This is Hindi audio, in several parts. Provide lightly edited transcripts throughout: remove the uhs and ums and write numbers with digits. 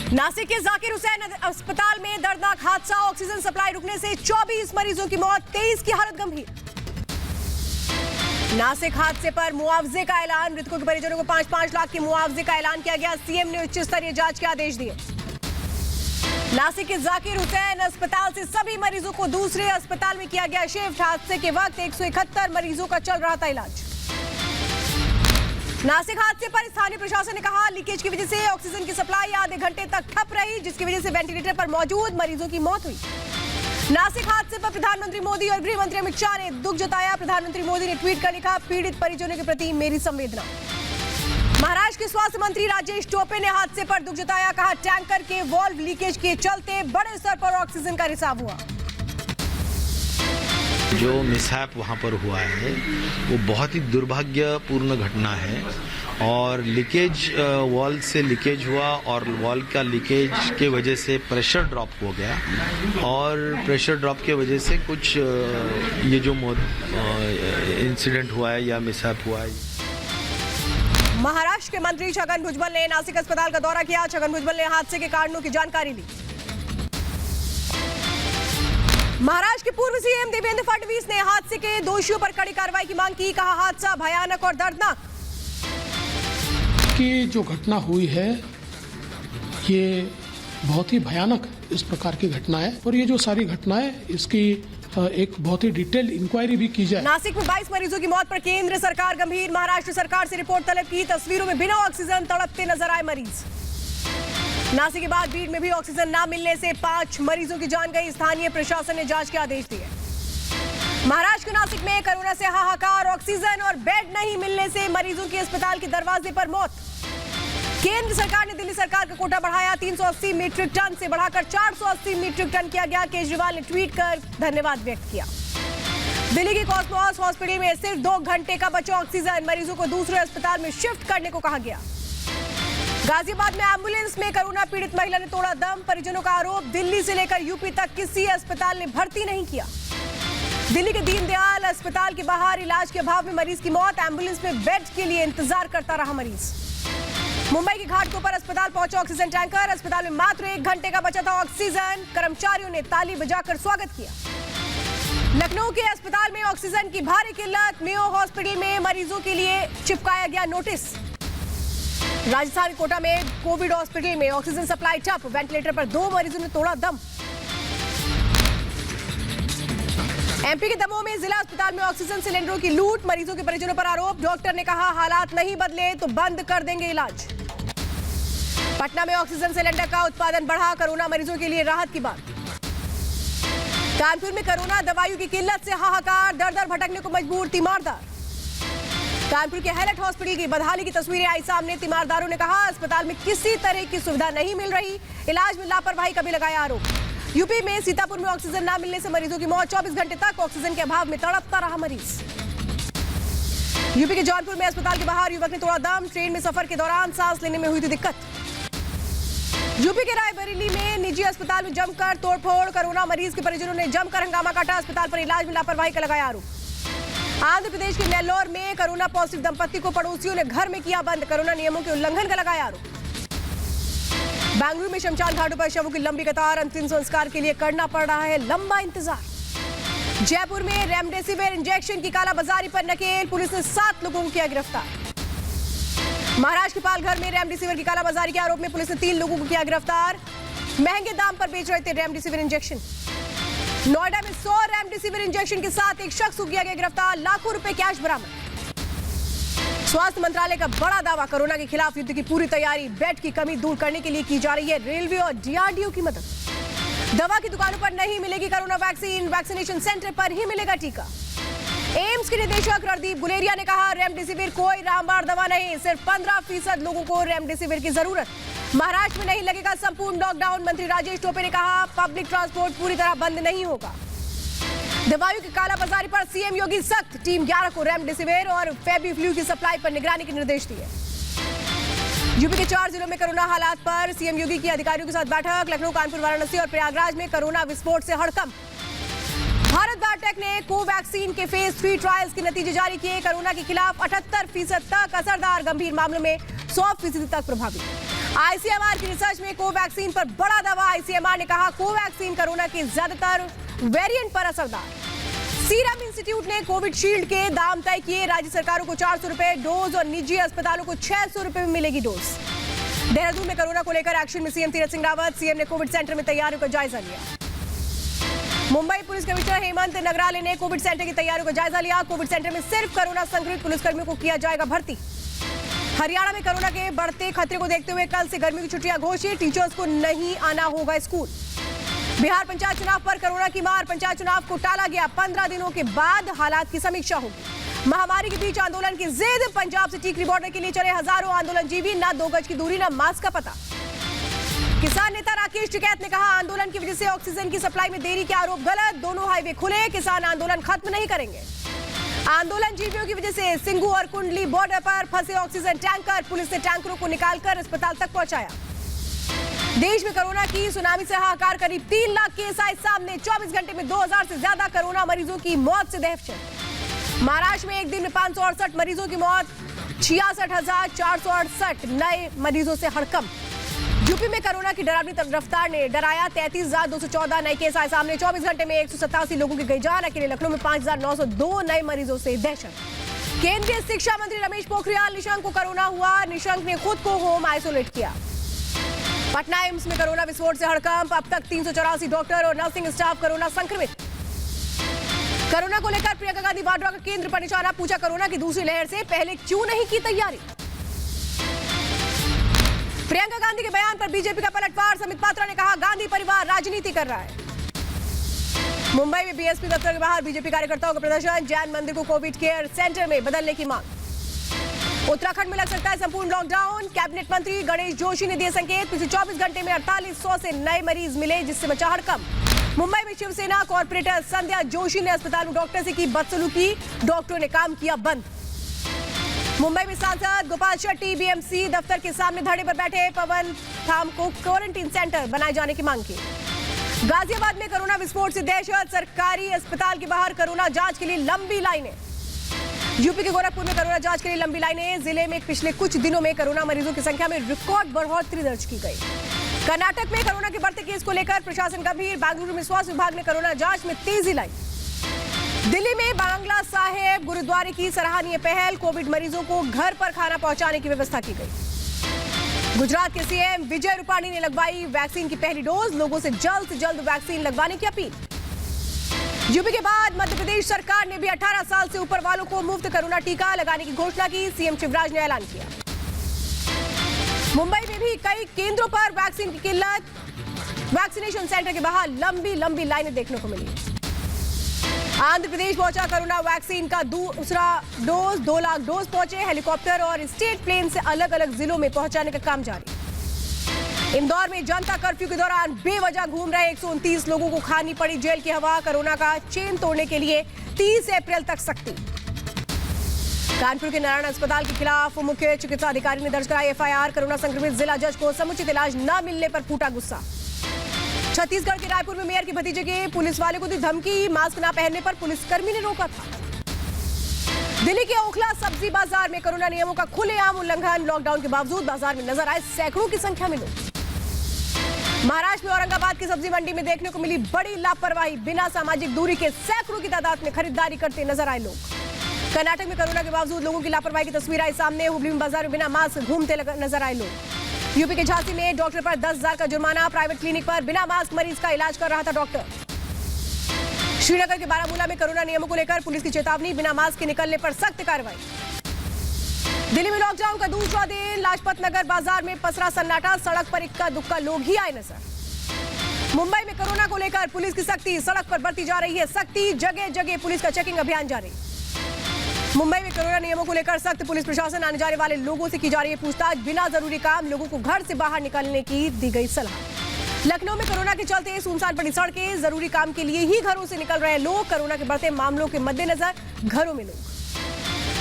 नासिक के जाकिर हुसैन अस्पताल में दर्दनाक हादसा, ऑक्सीजन सप्लाई रुकने से 24 मरीजों की मौत, 23 की हालत गंभीर। नासिक हादसे पर मुआवजे का ऐलान, मृतकों के परिजनों को 5-5 लाख के मुआवजे का ऐलान किया गया। सीएम ने उच्च स्तरीय जांच के आदेश दिए। नासिक के जाकिर हुसैन अस्पताल से सभी मरीजों को दूसरे अस्पताल में किया गया शिफ्ट। हादसे के वक्त 171 मरीजों का चल रहा था इलाज। नासिक हादसे पर स्थानीय प्रशासन ने कहा, लीकेज की वजह से ऑक्सीजन की सप्लाई आधे घंटे तक ठप रही, जिसकी वजह से वेंटिलेटर पर मौजूद मरीजों की मौत हुई। नासिक हादसे पर प्रधानमंत्री मोदी और गृह मंत्री अमित शाह ने दुख जताया। प्रधानमंत्री मोदी ने ट्वीट कर लिखा, पीड़ित परिजनों के प्रति मेरी संवेदना। महाराष्ट्र के स्वास्थ्य मंत्री राजेश टोपे ने हादसे पर दुख जताया, कहा टैंकर के वाल्व लीकेज के चलते बड़े स्तर पर ऑक्सीजन का रिसाव हुआ। जो मिसहैप वहाँ पर हुआ है वो बहुत ही दुर्भाग्यपूर्ण घटना है और लीकेज वॉल से लीकेज हुआ और वॉल का लीकेज के वजह से प्रेशर ड्रॉप हो गया और प्रेशर ड्रॉप के वजह से कुछ ये जो इंसिडेंट हुआ है या मिसहैप हुआ है। महाराष्ट्र के मंत्री छगन भुजबल ने नासिक अस्पताल का दौरा किया। छगन भुजबल ने हादसे के कारणों की जानकारी ली। महाराष्ट्र के पूर्व सीएम देवेंद्र फडणवीस ने हादसे के दोषियों पर कड़ी कार्रवाई की मांग की। कहा, हादसा भयानक और दर्दनाक। कि जो घटना हुई है ये बहुत ही भयानक इस प्रकार की घटना है और ये जो सारी घटनाएं इसकी एक बहुत ही डिटेल इंक्वायरी भी की जाए। नासिक में 22 मरीजों की मौत पर केंद्र सरकार गंभीर। महाराष्ट्र सरकार से रिपोर्ट तलब की। तस्वीरों में बिना ऑक्सीजन तड़पते नजर आए मरीज। नासिक के बाद बीड में भी ऑक्सीजन न मिलने से 5 मरीजों की जान गई। स्थानीय प्रशासन ने जांच के आदेश दिए। महाराष्ट्र के नासिक में कोरोना से हाहाकार, ऑक्सीजन और बेड नहीं मिलने से मरीजों की अस्पताल के दरवाजे पर मौत। केंद्र सरकार ने दिल्ली सरकार का कोटा बढ़ाया, 380 मीट्रिक टन से बढ़ाकर 480 मीट्रिक टन किया गया। केजरीवाल ने ट्वीट कर धन्यवाद व्यक्त किया। दिल्ली के कॉस्मोस हॉस्पिटल में सिर्फ 2 घंटे का बचा ऑक्सीजन, मरीजों को दूसरे अस्पताल में शिफ्ट करने को कहा गया। गाजियाबाद में एम्बुलेंस में कोरोना पीड़ित महिला ने तोड़ा दम, परिजनों का आरोप, दिल्ली से लेकर यूपी तक किसी अस्पताल ने भर्ती नहीं किया। दिल्ली के दीनदयाल अस्पताल के बाहर इलाज के अभाव में मरीज की मौत, एम्बुलेंस में बेड के लिए इंतजार करता रहा मरीज। मुंबई के घाटकोपर अस्पताल पहुंचा ऑक्सीजन टैंकर, अस्पताल में मात्र 1 घंटे का बचा था ऑक्सीजन, कर्मचारियों ने ताली बजाकर स्वागत किया। लखनऊ के अस्पताल में ऑक्सीजन की भारी किल्लत, मेयो हॉस्पिटल में मरीजों के लिए चिपकाया गया नोटिस। राजस्थान कोटा में कोविड हॉस्पिटल में ऑक्सीजन सप्लाई ठप, वेंटिलेटर पर 2 मरीजों ने तोड़ा दम। एमपी के दमोह में जिला अस्पताल में ऑक्सीजन सिलेंडरों की लूट, मरीजों के परिजनों पर आरोप, डॉक्टर ने कहा हालात नहीं बदले तो बंद कर देंगे इलाज। पटना में ऑक्सीजन सिलेंडर का उत्पादन बढ़ा, कोरोना मरीजों के लिए राहत की बात। कानपुर में कोरोना दवाइयों की किल्लत से हाहाकार, दर-दर भटकने को मजबूर तीमारदार। कानपुर के हैलट हॉस्पिटल की बदहाली की तस्वीरें आई सामने, तीमारदारों ने कहा अस्पताल में किसी तरह की सुविधा नहीं मिल रही, इलाज में लापरवाही का भी लगाया आरोप। यूपी में सीतापुर में ऑक्सीजन न मिलने से मरीजों की मौत, 24 घंटे तक ऑक्सीजन के अभाव में तड़पता रहा मरीज। यूपी के जौनपुर में अस्पताल के बाहर युवक ने तोड़ा दम, ट्रेन में सफर के दौरान सांस लेने में हुई थी दिक्कत। यूपी के रायबरेली में निजी अस्पताल में जमकर तोड़फोड़, कोरोना मरीज के परिजनों ने जमकर हंगामा काटा, अस्पताल पर इलाज में लापरवाही का लगाया आरोप। आंध्र प्रदेश के नेल्लोर में कोरोना पॉजिटिव दंपति को पड़ोसियों ने घर में किया बंद, कोरोना नियमों के उल्लंघन का लगाया आरोप। बेंगलुरु में शमशान घाटों पर शवों की लंबी कतार, अंतिम संस्कार के लिए करना पड़ रहा है लंबा इंतजार। जयपुर में रेमडेसिविर इंजेक्शन की कालाबाजारी पर नकेल, पुलिस ने 7 लोगों को किया गिरफ्तार। महाराष्ट्र के पालघर में रेमडेसिविर की कालाबाजारी के आरोप में पुलिस ने 3 लोगों को किया गिरफ्तार, महंगे दाम पर बेच रहे थे रेमडेसिविर इंजेक्शन। नोएडा में 100 रेमडेसिविर इंजेक्शन के साथ एक शख्स को किया गया गिरफ्तार, लाखों रुपए कैश बरामद। स्वास्थ्य मंत्रालय का बड़ा दावा, कोरोना के खिलाफ युद्ध की पूरी तैयारी, बेड की कमी दूर करने के लिए की जा रही है रेलवे और डीआरडीओ की मदद। दवा की दुकानों पर नहीं मिलेगी कोरोना वैक्सीन, वैक्सीनेशन सेंटर पर ही मिलेगा टीका। एम्स के निदेशक रणदीप गुलेरिया ने कहा रेमडेसिविर कोई रामबाण दवा नहीं, सिर्फ 15% लोगों को रेमडेसिविर की जरूरत। महाराष्ट्र में नहीं लगेगा संपूर्ण लॉकडाउन, मंत्री राजेश टोपे ने कहा पब्लिक ट्रांसपोर्ट पूरी तरह बंद नहीं होगा। दवाइयों की कालाबाजारी पर सीएम योगी सख्त, टीम 11 को रेमडेसिविर और फेबिफ्लू की सप्लाई पर निगरानी के निर्देश दिए। यूपी के 4 जिलों में कोरोना हालात पर सीएम योगी की अधिकारियों के साथ बैठक, लखनऊ, कानपुर, वाराणसी और प्रयागराज में कोरोना विस्फोट से हड़कंप। भारत बायोटेक ने कोवैक्सीन के फेज 3 ट्रायल्स के नतीजे जारी किए, कोरोना के खिलाफ 78% तक असरदार, गंभीर मामलों में 100% तक प्रभावी। आईसीएमआर की रिसर्च में कोवैक्सीन पर बड़ा दावा। आईसीएमआर ने कहा कोवैक्सीन कोरोना के ज्यादातर वेरिएंट पर असरदार। सीरम इंस्टीट्यूट ने कोविशील्ड के दाम तय किए। राज्य सरकारों को 400 रुपए डोज और निजी अस्पतालों को 600 रुपए में मिलेगी डोज। देहरादून में कोरोना को लेकर एक्शन में सीएम तीरथ सिंह रावत। सीएम ने कोविड सेंटर में तैयारियों का जायजा लिया। मुंबई पुलिस कमिश्नर हेमंत नगराले ने कोविड सेंटर की तैयारियों का जायजा लिया। कोविड सेंटर में सिर्फ कोरोना संक्रमित पुलिसकर्मियों को किया जाएगा भर्ती। हरियाणा में कोरोना के बढ़ते खतरे को देखते हुए कल से गर्मी की छुट्टियां घोषित। टीचर्स को नहीं आना होगा स्कूल। बिहार पंचायत चुनाव पर कोरोना की मार। पंचायत चुनाव को टाला गया। 15 दिनों के बाद हालात की समीक्षा होगी। महामारी के बीच आंदोलन की जिद। पंजाब से टीकरी बॉर्डर के लिए चले हजारों आंदोलनजीवी। न 2 गज की दूरी न मास्क का पता। किसान नेता राकेश टिकैत ने कहा आंदोलन की वजह से ऑक्सीजन की सप्लाई में देरी के आरोप गलत। दोनों हाईवे खुले। किसान आंदोलन खत्म नहीं करेंगे। आंदोलनजीवियों की वजह से सिंगू और कुंडली बॉर्डर पर फंसे ऑक्सीजन टैंकर। पुलिस ने टैंकरों को निकालकर अस्पताल तक पहुंचाया। देश में कोरोना की सुनामी से हाहाकार। करीब 3 लाख केस आए सामने। 24 घंटे में 2000 से ज्यादा कोरोना मरीजों की मौत से दहशत। महाराष्ट्र में एक दिन में 568 मरीजों की मौत। 66,468 नए मरीजों से हड़कंप। यूपी में कोरोना की डरावनी रफ्तार ने डराया। 33,214 नए केस आए सामने। 24 घंटे में 187 लोगों की गई जान। अकेले लखनऊ में 5,902 नए मरीजों से दहशत। केंद्रीय शिक्षा मंत्री रमेश पोखरियाल निशंक को कोरोना हुआ। निशंक ने खुद को होम आइसोलेट किया। पटना एम्स में कोरोना विस्फोट से हड़कंप। अब तक 384 डॉक्टर और नर्सिंग स्टाफ कोरोना संक्रमित। कोरोना को लेकर प्रियंका गांधी वाड्रा का केंद्र पर निशाना। पूछा कोरोना की दूसरी लहर से पहले क्यों नहीं की तैयारी। प्रियंका गांधी के बयान पर बीजेपी का पलटवार। समित पात्रा ने कहा गांधी परिवार राजनीति कर रहा है। मुंबई में बीएसपी दफ्तर के बाहर बीजेपी कार्यकर्ताओं का प्रदर्शन। जैन मंदिर को कोविड केयर सेंटर में बदलने की मांग। उत्तराखंड में लग सकता है संपूर्ण लॉकडाउन। कैबिनेट मंत्री गणेश जोशी ने दिए संकेत। पिछले 24 घंटे में 4800 से नए मरीज मिले जिससे मचा हड़कंप। मुंबई में शिवसेना कॉर्पोरेटर संध्या जोशी ने अस्पताल में डॉक्टर से की बदसलूकी। डॉक्टरों ने काम किया बंद। मुंबई में सांसद गोपाल शेट्टी बीएमसी दफ्तर के सामने धरने पर बैठे। पवन धाम को क्वारंटीन सेंटर बनाए जाने की मांग की। गाजियाबाद में कोरोना विस्फोट से दहशत। सरकारी अस्पताल के बाहर कोरोना जांच के लिए लंबी लाइनें। यूपी के गोरखपुर में कोरोना जांच के लिए लंबी लाइनें। जिले में पिछले कुछ दिनों में कोरोना मरीजों की संख्या में रिकॉर्ड बढ़ोतरी दर्ज की गई। कर्नाटक में कोरोना के बढ़ते केस को लेकर प्रशासन गंभीर। बेंगलुरु में स्वास्थ्य विभाग ने कोरोना जांच में तेजी लाई। दिल्ली में बांग्ला साहेब गुरुद्वारे की सराहनीय पहल। कोविड मरीजों को घर पर खाना पहुंचाने की व्यवस्था की गई। गुजरात के सीएम विजय रूपाणी ने लगवाई वैक्सीन की पहली डोज। लोगों से जल्द वैक्सीन लगवाने की अपील। यूपी के बाद मध्य प्रदेश सरकार ने भी 18 साल से ऊपर वालों को मुफ्त कोरोना टीका लगाने की घोषणा की। सीएम शिवराज ने ऐलान किया। मुंबई में भी कई केंद्रों पर वैक्सीन की किल्लत। वैक्सीनेशन सेंटर के बाहर लंबी लाइनें देखने को मिली। आंध्र प्रदेश पहुंचा कोरोना वैक्सीन का दूसरा डोज। 2 लाख डोज पहुंचे। हेलीकॉप्टर और स्टेट प्लेन से अलग अलग जिलों में पहुंचाने का काम जारी। इंदौर में जनता कर्फ्यू के दौरान बेवजह घूम रहे 129 लोगों को खानी पड़ी जेल की हवा। कोरोना का चेन तोड़ने के लिए 30 अप्रैल तक सख्ती। कानपुर के नारायण अस्पताल के खिलाफ मुख्य चिकित्सा अधिकारी ने दर्ज कराई एफआईआर। कोरोना संक्रमित जिला जज को समुचित इलाज न मिलने पर फूटा गुस्सा। छत्तीसगढ़ के रायपुर में मेयर की भतीजे के पुलिस वाले को दी धमकी। मास्क न पहनने पर पुलिसकर्मी ने रोका था। दिल्ली के ओखला सब्जी बाजार में कोरोना नियमों का खुलेआम उल्लंघन। लॉकडाउन के बावजूद बाजार में नजर आए सैकड़ों की संख्या में लोग। महाराष्ट्र में औरंगाबाद की सब्जी मंडी में देखने को मिली बड़ी लापरवाही। बिना सामाजिक दूरी के सैकड़ों की तादाद में खरीदारी करते नजर आए लोग। कर्नाटक में कोरोना के बावजूद लोगों की लापरवाही की तस्वीर आई सामने। हुबली में बाजार में बिना मास्क घूमते नजर आए लोग। यूपी के झांसी में डॉक्टर पर 10,000 का जुर्माना। प्राइवेट क्लिनिक पर बिना मास्क मरीज का इलाज कर रहा था डॉक्टर। श्रीनगर के बारामूला में कोरोना नियमों को लेकर पुलिस की चेतावनी। बिना मास्क के निकलने पर सख्त कार्रवाई। दिल्ली में लॉकडाउन का दूसरा दिन। लाजपत नगर बाजार में पसरा सन्नाटा। सड़क पर इक्का दुक्का लोग ही आए नजर। मुंबई में कोरोना को लेकर पुलिस की सख्ती। सड़क पर बरती जा रही है सख्ती। जगह जगह पुलिस का चेकिंग अभियान जारी। मुंबई में कोरोना नियमों को लेकर सख्त पुलिस प्रशासन। आने जाने वाले लोगों से की जा रही है पूछताछ। बिना जरूरी काम लोगों को घर से बाहर निकलने की दी गई सलाह। लखनऊ में कोरोना के चलते सुनसान पड़ी सड़कें। जरूरी काम के लिए ही घरों से निकल रहे लोग। कोरोना के बढ़ते मामलों के मद्देनजर घरों में लोग।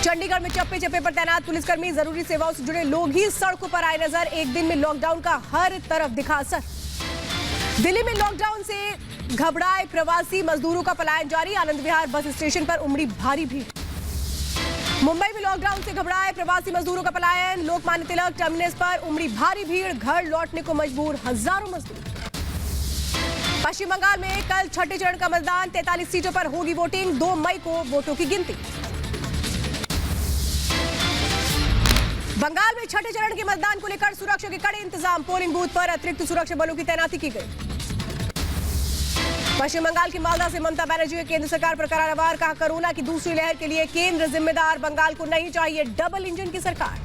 चंडीगढ़ में चप्पे चप्पे पर तैनात पुलिसकर्मी। जरूरी सेवाओं से जुड़े लोग ही सड़कों पर आए नजर। एक दिन में लॉकडाउन का हर तरफ दिखा असर। दिल्ली में लॉकडाउन से घबराए प्रवासी मजदूरों का पलायन जारी। आनंद विहार बस स्टेशन पर उमड़ी भारी भीड़। मुंबई में लॉकडाउन से घबराए प्रवासी मजदूरों का पलायन। लोकमान्य तिलक टर्मिनस पर उमड़ी भारी भीड़, घर लौटने को मजबूर हजारों मजदूर। पश्चिम बंगाल में कल छठे चरण का मतदान, 43 सीटों पर होगी वोटिंग, 2 मई को वोटों की गिनती। बंगाल में छठे चरण के मतदान को लेकर सुरक्षा के कड़े इंतजाम, पोलिंग बूथ पर अतिरिक्त सुरक्षा बलों की तैनाती की गई। पश्चिम बंगाल की मालदा से ममता बनर्जी ने केंद्र सरकार पर करारा वार, कहा कोरोना की दूसरी लहर के लिए केंद्र जिम्मेदार, बंगाल को नहीं चाहिए डबल इंजन की सरकार।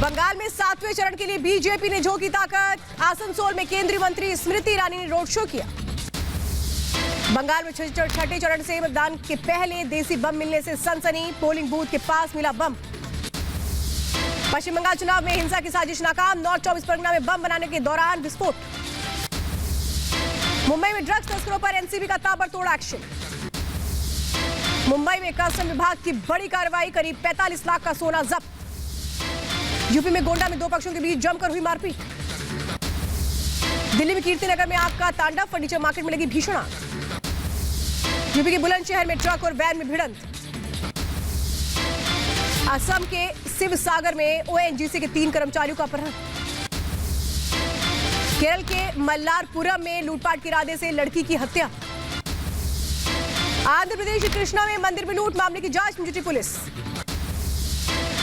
बंगाल में 7वें चरण के लिए बीजेपी ने झोंकी ताकत, आसनसोल में केंद्रीय मंत्री स्मृति ईरानी ने रोड शो किया। बंगाल में छठे चरण से मतदान के पहले देसी बम मिलने से सनसनी, पोलिंग बूथ के पास मिला बम। पश्चिम बंगाल चुनाव में हिंसा की साजिश नाकाम, नॉर्थ 24 परगना में बम बनाने के दौरान विस्फोट। मुंबई में ड्रग्स तस्करों पर एनसीबी का ताबड़तोड़ एक्शन। मुंबई में कस्टम विभाग की बड़ी कार्रवाई, करीब 45 लाख का सोना जब्त। यूपी में गोंडा में 2 पक्षों के बीच जमकर हुई मारपीट। दिल्ली में कीर्तिनगर में आग का तांडव, फर्नीचर मार्केट में लगी भीषण आग। यूपी के बुलंदशहर में ट्रक और वैन में भिड़ंत। असम के शिवसागर में ओएनजीसी के 3 कर्मचारियों का अपहरण। केरल के मल्लारपुरम में लूटपाट के इरादे से लड़की की हत्या। आंध्र प्रदेश के कृष्णा में मंदिर में लूट, मामले की जांच में जुटी पुलिस।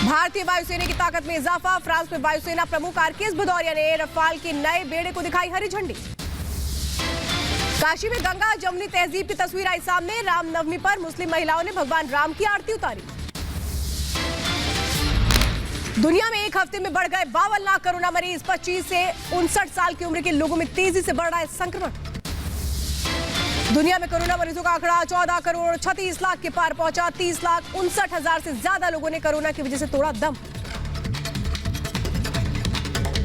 भारतीय वायुसेना की ताकत में इजाफा, फ्रांस में वायुसेना प्रमुख आरकेएस भदौरिया ने रफाल के नए बेड़े को दिखाई हरी झंडी। काशी में गंगा जमुनी तहजीब की तस्वीर आई सामने, रामनवमी पर मुस्लिम महिलाओं ने भगवान राम की आरती उतारी। दुनिया में एक हफ्ते में बढ़ गए 52 लाख कोरोना मरीज, 25 से 59 साल की उम्र के लोगों में तेजी से बढ़ रहा है संक्रमण। दुनिया में कोरोना मरीजों का आंकड़ा 14 करोड़ 36 लाख के पार पहुंचा, 30 लाख 59 हजार से ज्यादा लोगों ने कोरोना की वजह से तोड़ा दम।